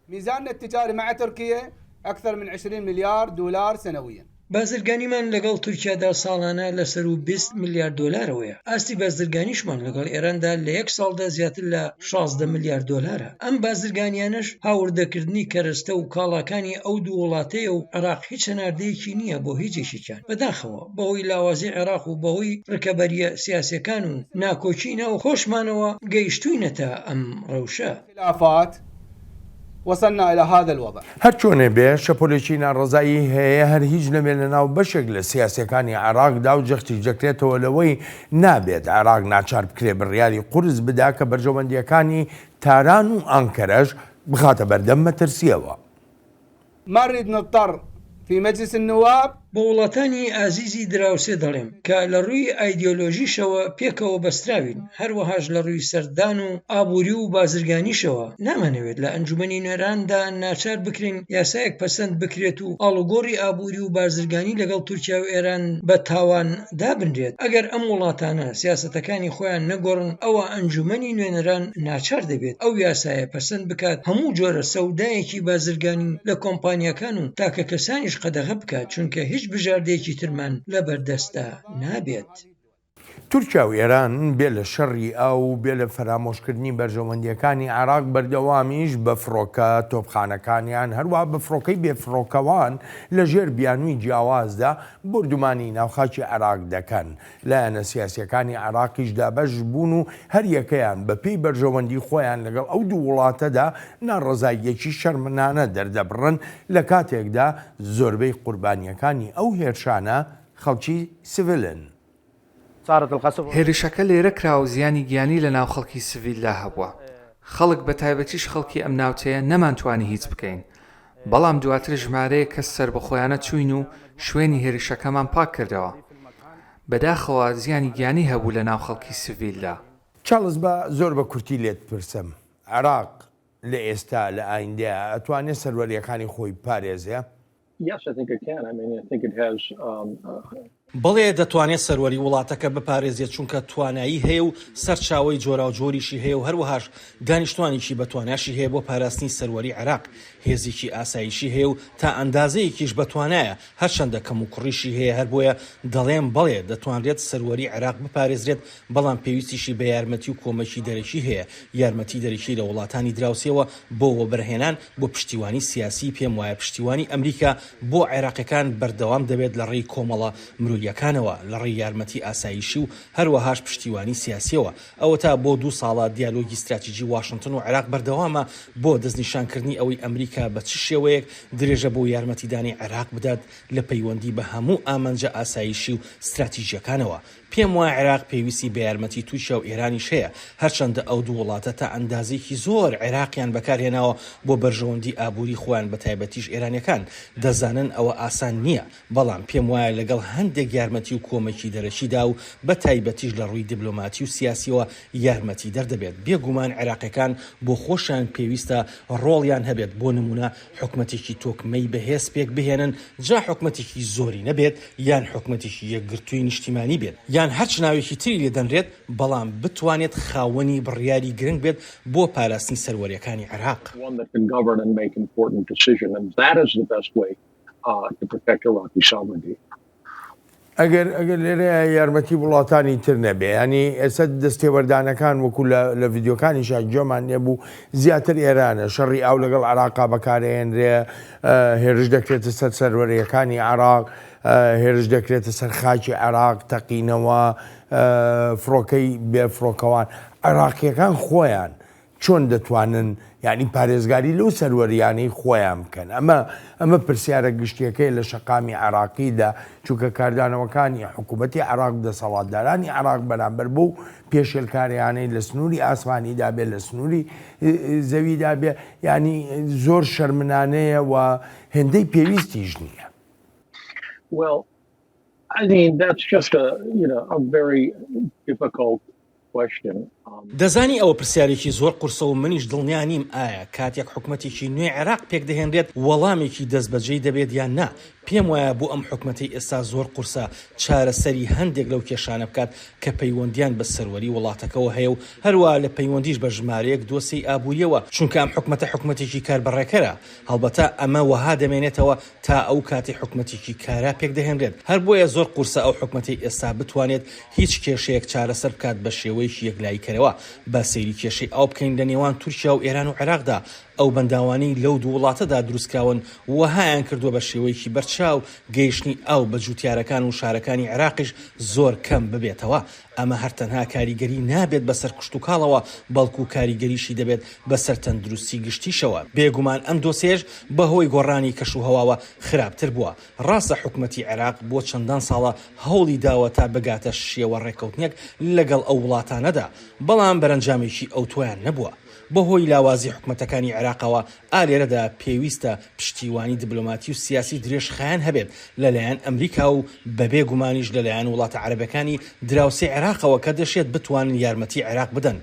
ميزاننا التجاري مع تركيا أكثر من 20 مليار دولار سنويا. بازرگانیمان لەگەڵ تورکیادا ساڵانە لەسەر و 20 میلیارد دۆلارەوەیە. ئاستی بازرگانیشمان لەگەڵ ئێراندا لە یەک ساڵدا زیاتر لە 16 میلیارد دۆلارە. ئەم بازرگانیانش هاوردەکردنی کەرەستە و کاڵاکانی ئەو دوو وڵاتەیە و عێراق هیچ هەناردەیەکی نییە بۆ هیچێکیان. بەداخەوە بەهۆی لاوازی عێراق و بەهۆی ڕکەبەریە سیاسیەکان و ناکۆچی ناو خۆشمانەوە گەیشتوینەتە ئەم ڕەوشە. وصلنا إلى هذا الوضع. هەر چۆنێ بێ شەپۆلێکی ناڕزایی هەیە هەر هیچ نەبێت لە ناو بەشێک لە سیاسەکانی عێراقدا و جەختی جەکرێتەوە لەوەی نابێت عێراق ناچار بکرێ بڕیاری قورس بدا کە بەرژەوەندیەکانی تاران و ئەنکەرەش بخاتە بەردەم مەترسیەوە. ما نريد نضطر في مجلس النواب بە وڵاتانی ئازیزی دراوسێ دەڵێم کە لە ڕووی ئایدیۆلۆژیشەوە پێکەوە بەستراوین، هەروەهاش لە ڕووی سەردان و ئابووری و بازرگانیشەوە نامانەوێت لە ئەنجومەنی نوێراندا ناچار بکرین یاسایەک پەسەند بکرێت و ئاڵوگۆڕی ئابووری و بازرگانی لەگەڵ تورکیا و ئێران بە تاوان دابنرێت. ئەگەر ئەم وڵاتانە سیاسەتەکانی خۆیان نەگۆڕن ئەوە ئەنجومەنی نوێنەران ناچار دەبێت ئەو یاسایە پەسەند بکات هەموو جۆرە سەودایەکی بازرگانی لە کۆمپانیەکان و تاکە کەسانیش قەدەغە بکات، چونکە هیچ بژاردەیەکی ترمان لە بەردەستە نابێت. تورکیا و ئێران بێ لە شەڕی ئاو بێ لە فەرامۆشکردنی بەرژەوەندیەکانی عێراق بەردەوامیش بە فڕۆکە تۆپخانەکانیان هەروە بە فڕۆکەی بێفڕۆکەوان لە ژێر بیانووی جیاوازدا بردومانی ناوخاکی عێراق دەکەن. لایەنە سیاسیەکانی عێراقیشدا بەش بوون و هەر یەکەیان بەپێی بەرژەوەندی خۆیان لەگەڵ ئەو دوو وڵاتەدا ناڕزاییەکی شەرمنانە دەردەبڕن لە کاتێکدا زۆربەی قوربانیەکانی ئەو هێرشانە خەڵکی سڤلن. هێرشەکە لێرە کرا و زیانی گیانی لە ناو خەڵکی سڤیلدا هەبووە. خەڵک بە تایبەتیش خەڵکی ئەم ناوچەیە نەمانتوانی هیچ بکەین، بەڵام دواتر ژمارەیە کەس سربەخۆیانە چوین و شوێنی هێرشەکەمان پاک کردەوە. بەداخەوە زیانی گیانی هەبوو لە ناو خەڵکی سڤیلدا. چارلز بە زۆر بە کورتی لێت پرسم، عێراق لە ئێستا لە ئایندەیە ئەتوانێت سەروەریەکانی خۆی پارێزێ؟ بەڵێ دەتوانێت سەروەری وڵاتەکە بپارێزێت چونکە توانایی هەیە و سەرچاوی جۆرا و جۆریشی هەیە و هەروەهاش دانیشتوانێکی بەتواناشی هەیە بۆ پاراستنی سەروەری عێراق. هێزێکی ئاسایشی هەیە و تا ئەندازەیەکیش بەتوانایە هەرچەندە کەم و کوڕیشی هەیە، هەر بۆیە دەڵێن بەڵێ دەتوانرێت سەروەری عێراق بپارێزرێت، بەڵام پێویستیشی بە یارمەتی و کۆمەکی دەرەکی هەیە، یارمەتی دەرەکی لە وڵاتانی دراوسێەوە بۆ وەبەرهێنان بۆ پشتیوانی سیاسی. پێم وایە پشتیوانی ئەمریکا بۆ عێراقیەکان بەردەوام دەبێت لە ڕێی کۆمەڵە مرۆڤ داهاتووریەکانەوە لە ڕێی یارمەتی ئاسایشی و هەروەهاش پشتیوانی سیاسیەوە. ئەوە تا بۆ 2 ساڵە دیالۆگی استراتیژی واشنگتن و عێراق بەردەوامە بۆ دەستنیشانکردنی ئەوەی ئەمریکا بە چ شێوەیەک درێژە بۆ یارمەتیدانی عێراق بدات لە پەیوەندی بە هەموو ئامانجە ئاسایشی و استراتیژیەکانەوە. پێم وایە عێراق پێویستی بە یارمەتی تووشە و ئێرانیش هەیە، هەرچەندە ئەو دوو وڵاتە تا ئەندازێکی زۆر عێراقیان بەکارهێناوە بۆ بەرژەوەندی ئابووری خۆیان بە تایبەتیش ئێرانیەکان. دەزانن ئەوە ئاسان نییە، بەڵام پێم وایە لەگەڵ هەندێک یارمەتی و کۆمەکی دەرەچیدا و بە تایبەتیش لە ڕووی دیبلۆماتی و سیاسیەوە یارمەتی دەردەبێت. بێگومان عێراقیەکان بۆ خۆشیان پێویستە ڕۆڵیان هەبێت، بۆ نمونە حکومەتێکی تۆکمەی بەهێز پێک بهێنن، جا حکومەتێکی زۆری نەبێت یان حکومەتێکی یەکگرتووی نیشتیمانی بێت، یان هەرچ ناوێکی تری لێ دەنرێت، بەڵام بتوانێت خاوەنی بڕیاری گرنگ بێت بۆ پاراستنی سەروەریەکانی عێراق. ئەگەر لێرە یارمەتی وڵاتانی تر نەبێ، ینی ئێستا دەستێوەردانەکان وەکو لە ڤیددیۆکانی شاجۆمان نێبوو زیاتر ئێرانە شەڕی ئاو لەگەڵ عراقا بەکارهێنرێ، هێرش دەکرێتە سەر سەروەریەکانی عراق، هێرش دەکرێتە سەر خاکی عراق، تەقینەوە، فڕۆکەی بێفرۆکەوان. عراقیەکان خۆیان چۆن دەتوانن یعنی پارێزگاری لەو سەروەریانەی خۆیان بکەن؟ ئەمە پرسیارە گشتیەکەی لە شەقامی عراقیدا، چونکە کاردانەوەکانی حکوومەتی عراق دەسەڵاتدارانی عراق بەرامبەر بۆ پێشێلکاریانەی لە سنووری ئاسمانیدا بێ، لە سنووری زەویدا بێ، ینی زۆر شەرمنانەیە و هێندەی پێویستیش نییە. Well, I mean, that's just a very difficult question. دەزانی ئەوە پرسیارێکی زۆر قورسە و منیش دڵنیا نیم ئایا کاتێک حکومەتێکی نوێی عێراق پێک دەهێنرێت وەڵامێکی دەستبەجێی دەبێت یان نا. پێم وایە بۆ ئەم حکومەتەی ئێستا زۆر قورسە چارەسەری هەندێک لەو کێشانە بکات کە پەیوەندیان بە سەروەری وڵاتەکەەوە هەیە و هەروە لە پەیوەندیش بە ژمارەیەک دۆسی ئابوووریەوە، چونکە ئەم حکومەتە حکومەتێکی کاربڕێکەرە. هەڵبەتە ئەمە وەها دەمێنێتەوە تا ئەو کاتی حکومەتێکی کارا پێک دەهێنرێت. هەر بۆیە زۆر قورسە ئەو حکومەتەی ئێستا بتوانێت هیچ کێشەیەک چارەسەر بکات بە شێوەیەکی یەکلاییکەرەوە. با سەیری کێشەی ئەو بکەین لە نێوان تورکیا و ئێران و عێراقدا. ئەو بەنداوانەی لەو دوو وڵاتەدا دروستکراون وەهایان کردووە بە شێوەیەکی بەرچاو گەیشتنی ئەو بە جوتیارەکان و شارەکانی عێراقیش زۆر کەم ببێتەوە. ئەمە هەرتەنها کاریگەری نابێت بەسەر کشت و کاڵەوە، بەڵکو کاریگەریشی دەبێت بەسەر تەندروستی گشتیشەوە. بێگومان ئەم دۆسێژ بەهۆی گۆڕانی کەش و هەواوە خراپتر بووە. ڕاستە حکومەتی عێراق بۆ چەندان ساڵە هەوڵی داوە تا بگاتە شێوە ڕێکەوتنێک لەگەڵ ئەو وڵاتانەدا، بەڵام بەرەنجامێکی ئەو تۆیان نەبووە. بەهۆی لاوازی حکومەتەکانی عێراقەوە ئالێرەدا پێویستە پشتیوانی دیبلۆماتی و سیاسی درێژخایەن هەبێت لەلایەن ئەمریکا و بەبێ گومانیش لەلایەن وڵاتە عەرەبەکانی دراوسێ عێراقەوە کە دەشێت بتوانن یارمەتی عێراق بدەن.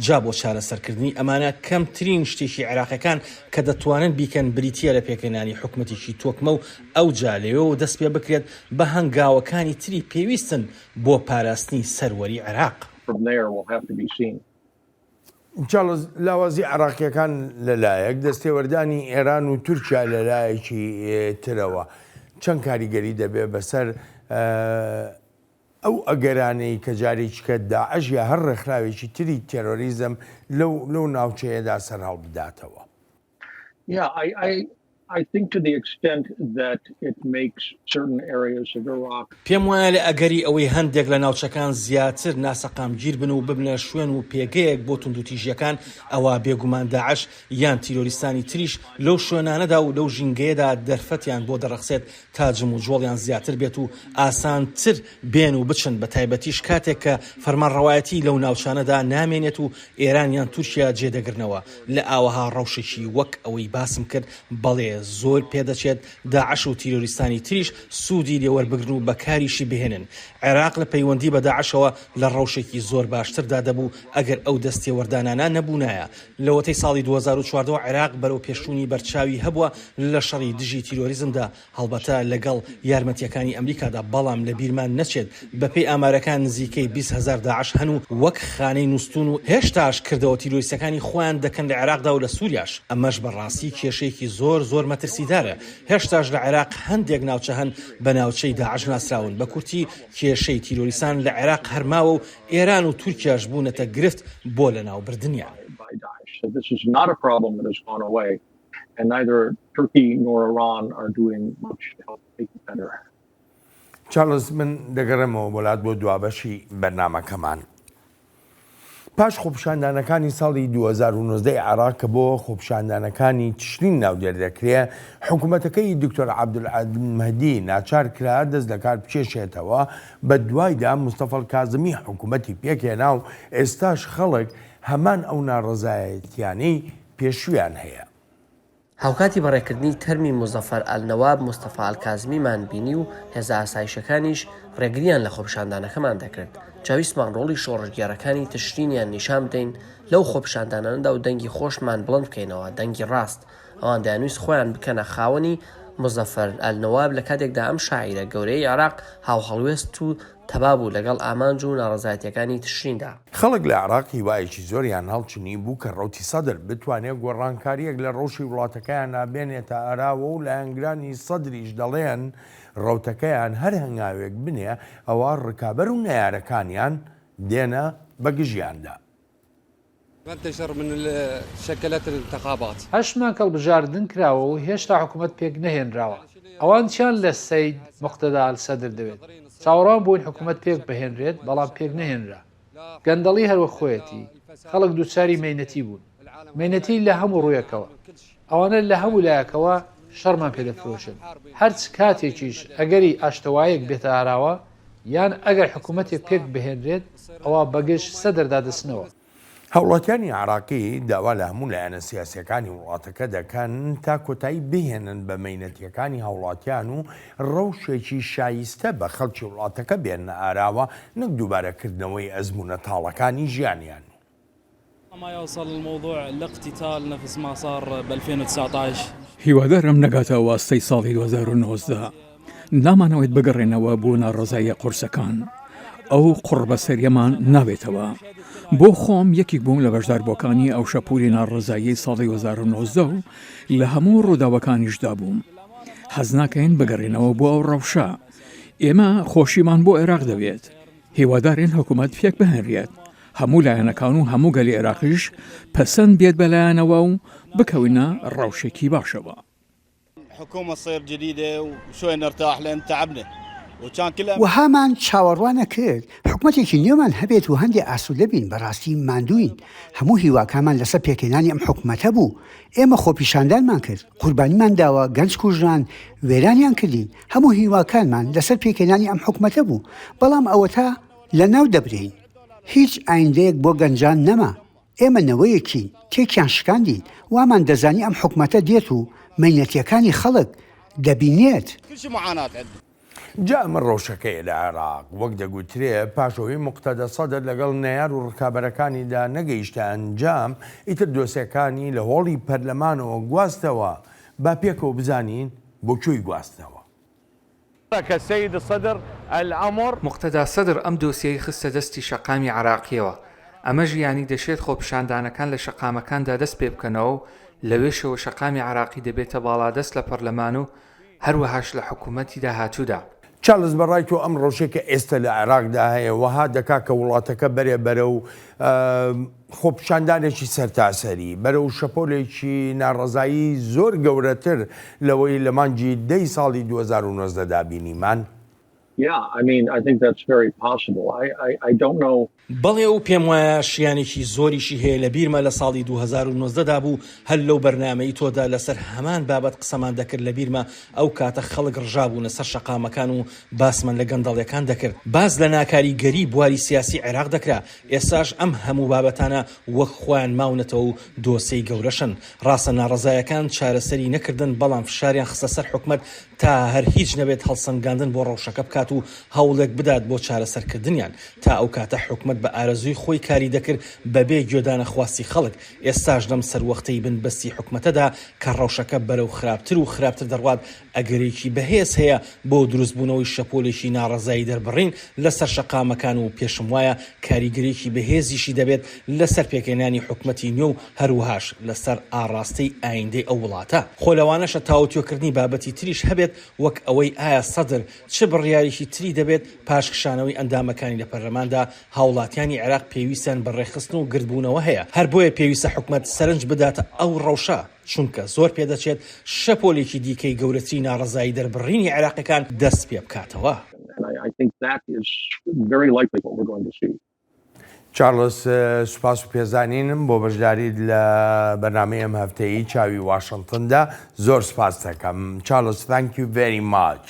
جا بۆ چارەسەرکردنی ئەمانە کەمترین شتێکی عێراقەکان کە دەتوانن بیکەن بریتیە لە پێکهێنانی حکومەتێکی تۆکمە و ئەو جا لەوێەوە دەست پێ بکرێت بە هەنگاوەکانی تری پێویستن بۆ پاراستنی سەروەری عێراق. چاڵز لاوازی عراقیەکان لەلایەک دەستێوەردانی ئێران و تورکیا لەلایەکی ترەوە چەند کاریگەری دەبێت بەسەر ئەو ئەگەرانەی کە جارێکی کە داعش یا هەر ڕێکخراوێکی تری تێرۆریزم لەو ناوچەیەدا سەر هەڵبداتەوە؟ I think to the extent that it makes certain areas of Iraq. پێم وایە لە ئەگەری ئەوەی هەندێک لە ناوچەکان زیاتر ناسەقامگیر بن و ببنە شوێن و پێگەیەک بۆ توندوتیژیەکان، ئەوە بێگومان داعش یان تیرۆریستانی تریش لەو شوێنانەدا و لەو ژینگەیەدا دەرفەتیان بۆ دەڕەخسێت تا جم و جۆڵیان زیاتر بێت و ئاسانتر بێن و بچن، بە تایبەتیش کاتێک کە فەرمانڕەوایەتی لەو ناوچانەدا نامێنێت و ئێران یان تورکیا جێدەگرنەوە. لە ئاوەها ڕەوشێکی وەک ئەوەی باسم کرد بەڵێ زۆر پێدەچێت داعش و تیرۆریستانی تریش سوودی لێوەربگرن و بەکاریشی بهێنن. عێراق لە پەیوەندی بە داعشەوە لە ڕەوشێکی زۆر باشتردا دەبوو ئەگەر ئەو دەستێوەردانانە نەبوونایە. لە وەتەی ساڵی 2014 عێراق بەرەو پێشوونی بەرچاوی هەبووە لە شەڕی دژی تیرۆریزمدا، هەڵبەتە لەگەڵ یارمەتیەکانی ئەمریکادا، بەڵام لە بیرمان نەچێت بەپێی ئامارەکان نزیکەی 20,000 داعش هەن و وەک خانەی نووسون و هێشتاش کردەوە تیرۆریستەکانی خۆیان دەکەن لە عێراقدا و لە سووریاش. ئەمەش بەڕاستی کێشەیەکی زۆر مەترسیدارە. هێشتاش لە عێراق هەندێک ناوچە هەن بە ناوچەی داعش ناسراون، بە کورتی کێشەی تیرۆریستان لە عێراق هەرماوە و ئێران و تورکیاش بوونەتە گرفت بۆ لەناوبردنیان. And neither Turkey nor Iran are doing much to help make it better. چارلز من دەگەڕێمەوە وڵات بۆ دوابەشی بەرنامەکەمان. پاش خۆپیشاندانەکانی ساڵی 2019 عێراق کە بۆ خۆپیشاندانەکانی تشرین ناودێر دەکرێت، حکوومەتەکەی دکتۆر عەبدولعەزیز مەهدی ناچار کرا دەست لە کار بچێشێتەوە. بە دوایدا مستەفا کاظمی حکوومەتی پێکهێنا و ئێستاش خەڵک هەمان ئەو ناڕەزایەتیانەی پێشویان هەیە. هاوکاتی بەڕێکردنی تەرمی مزەفەر ئەلنەواب مستەفا ئەلکازمیمان بینی و هێزە ئاسایشەکانیش ڕێگریان لە خۆپیشاندانەکەمان دەکرد. جاویستمان ڕۆڵی شۆڕژگێڕەکانی تشرینیان نیشان بدەین لەو خۆپیشاندانانەدا و دەنگی خۆشمان بڵند بکەینەوە، دەنگی ڕاست. ئەوان دەیانویست خۆیان بکەنە خاوەنی مزەفەر ئەلنەواب لە کاتێکدا ئەم شاعیرە گەورەی عێراق هاوهەڵوێست و تەبابوو لەگەڵ ئامانج و ناڕەزایەتیەکانی تشریندا. خەڵک لە عێراق هیوایەکی زۆریان هەڵچنی بوو کە ڕەوتی سەدر بتوانێت گۆڕانکاریەک لە ڕەوشی وڵاتەکەیان نابێنێتە ئاراوە و لە ئەنگرانی سەدریش دەڵێن ڕەوتەکەیان هەر هەنگاوێک بنێ ئەوە ڕکابەر و نەیارەکانیان دێنە بەگژیاندا. منتشر من شكلت الانتخابات 8 مان کەڵبژاردن کراوە و هێشتا حکوومەت پێک نەهێنراوە. ئەوان چیان لە سەید مقتەدا ئەلسەدر دەوێت. چاوەڕوان بوون حکوومەت پێک بهێنرێت بەڵام پێک نەهێنرا. گەندەڵی هەروە خۆیەتی خەڵک دووچاری مەینەتی بوون. مەینەتی لە هەموو ڕوویەکەوە. ئەوانە لە هەموو لایەکەوە شەڕمان پێدەفرۆشن. هەرچ کاتێکیش ئەگەری ئاشتەوایەک بێتە ئاراوە یان ئەگەر حکوومەتێک پێک بهێنرێت ئەوە بەگشت سەدردا دەستنەوە. هەوڵاتیانی عێراقی داوا لە هەموو لایەنە سیاسیەکانی وڵاتەکە دەکەن تا کۆتایی بهێنن بە مەینەتیەکانی هەوڵاتیان و ڕەوشێکی شایستە بە خەڵکی وڵاتەکە بێنە ئاراوە، نەک دووبارەکردنەوەی ئەزمونە تاڵەکانی ژیانیان. ما يوصل الموضوع لاقتتال نفس ما صار ب 2019. هیوادارم نەگاتە واستەی ساڵی 2019 نامانەوێت بگەڕێنەوە بۆ ناڕزاییە قورسەکان. ئەو قوڕ بە سەریەمان نابێتەوە. بۆ خۆم یەکێک بووم لە بەشداربووەکانی ئەو شەپوری ناڕزایی ساڵی 2019 و لە هەموو ڕووداوەکانیشدا بووم. حەز ناکەین بگەڕێنەوە بۆ ئەو ڕەوشە. ئێمە خۆشیمان بۆ عێراق دەوێت. هیوادارین حکوومەت پێک بهێنرێت. هەموو لایەنەکان و هەموو گەلی عێراقیش پەسەند بێت بەلایەنەوە و بکەوینە ڕەوشێکی باشەوە. حکوومە صير جديدة وشوي نرتاح لأن تعبنا. وهامان چاوەڕوانە کرد حکوومەتێکی نێومان هەبێت و هەندێک ئاسوودە بین بەڕاستی ماندوین. هەموو هیواکامان لەسەر پێکهێنانی ئەم حکوومەتە بوو. ئێمە خۆپیشاندانمان کرد، قوربانیمان داوە، گەنج کوژران، وێرانیان کردین. هەموو هیواکانمان لەسەر پێکهێنانی ئەم حکوومەتە بوو، بەڵام ئەوە تا لە ناو دەبرین. هیچ ئایندەیەک بۆ گەنجان نەما. ئێمە نەوەیەکین، تێکیان شکاندین، وامان دەزانی ئەم حکوومەتە دێت و مەینەتیەکانی خەڵک دەبینێت. جا ئەمە ڕەوشەکەی لە عێراق وەک دەگوترێ پاشەوەی مقتەدە سەدر لەگەڵ نەیار و ڕکابەرەکانیدا نەگەیشتە ئەنجام، ئیتر دۆسیەکانی لە هۆڵی پەرلەمانەوە گواستەوە. با پێکەوە بزانین بۆ کوێی گواستەوە. مقتەدا سەدر ئەم دۆسیەی خستە دەستی شەقامی عێراقیەوە. ئەمە ژیانی دەشێت خۆپیشاندانەکان لە شەقامەکاندا دەست پێ بکەنەوە و لەوێشەوە شەقامی عێراقی دەبێتە باڵادەست لە پەرلەمان و هەروەهاش لە حکوومەتی داهاتوودا. چارلز بەڕای تۆ ئەم ڕۆژێکە ئێستا لە عێراقدا هەیە وەها دەکا کە وڵاتەکە بەرێ بەرە و خۆپیشاندانێکی سەرتاسەری بەرە و شەپۆلێکی ناڕەزایی زۆر گەورەتر لەوەی لە مانگی 10 ساڵی 2019 دابینیمان. Yeah, I mean, I think that's very possible. I don't know. بەڵێ و پێم وایە شیانێکی زۆریشی هەیە لە بیرمە لە ساڵی 2019دا بوو هەر لەو بەرنامەی تۆدا لەسەر هەمان بابەت قسەمان دەکرد لە بیرمە ئەو کاتە خەڵک ڕژابوو لەسەر شەقامەکان و باسمان لە گەندەڵیەکان دەکرد. باز لە ناکاریگەری بواری سیاسی عێراق دەکرا. ئێساش ئەم هەموو بابەتانە وەک خۆیان ماونەتەوە و دۆسەی گەورەشن. ڕاستە ناڕەزایەکان چارەسەری نەکردن، بەڵام فشاریان خستە سەر حکوومەت تا هەر هیچ نەبێت هەڵسەنگاندن بۆ ڕەوشەکە بکات و هەوڵێک بدات بۆ چارەسەرکردنیان. تا ئەو کاتە حکوومەت بە ئارەزوی خۆی کاری دەکرد بەبێ گوێدانە خواستی خەڵک. ئێستاش لەم سەروەختەی بنبەستی حکوومەتەدا کە ڕەوشەکە بەرەو خراپتر و خراپتر دەڕوات، ئەگەرێکی بەهێز هەیە بۆ دروستبوونەوەی شەپۆلێکی ناڕەزایی دەربڕین لەسەر شەقامەکان و پێشم وایە کاریگەرێکی بەهێزیشی دەبێت لەسەر پێکهێنانی حکوومەتی نوێ و هەروەهاش لەسەر ئاڕاستەی ئایندەی ئەو وڵاتە. خۆ لەوانەشە تاوتوێکردنی بابەتی تریش هەبێت وەک ئەوەی ئایا سەدر چ بڕیاریشی تری دەبێت پاشکشانەوەی ئەندامەکانی لە پەرلەماندا هاوڵاتیانی عێراق پێویستیان بەڕێخستن و گردبوونەوە هەیە. هەر بۆیە پێویستە حکوومەت سەرنج بداتە ئەو ڕەوشە، چونکە زۆر پێدەچێت شەپۆلێکی دیکەی گەورەتری ناڕەزایی دەربڕینی عێراقیەکان دەست پێ بکاتەوە. And I think that is very likely what we're going to see. چارلز سوپاس و پێزانینم بۆ بەشداریت لە بەرنامەی ئەم هەفتەیە چاوی واشنگتندا زۆر سپاس دەکەم. چارلز thank you very much.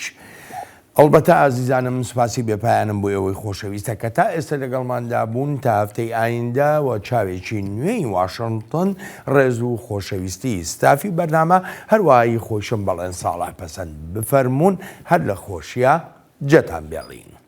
ئەلبەتە ئازیزانم سوپاسی بێپایانم بۆ ئەوەی خۆشەویستە کە تا ئێستا لەگەڵماندا بوون تا هەفتەی ئایندا و چاوێکی نوێی واشنگتن ڕێز و خۆشەویستی ستافی بەرنامە هەروەهایی خۆشم بەڵێن ساڵح پەسەند بفەرمونون هەر لە خۆشیە جەتان بێڵین.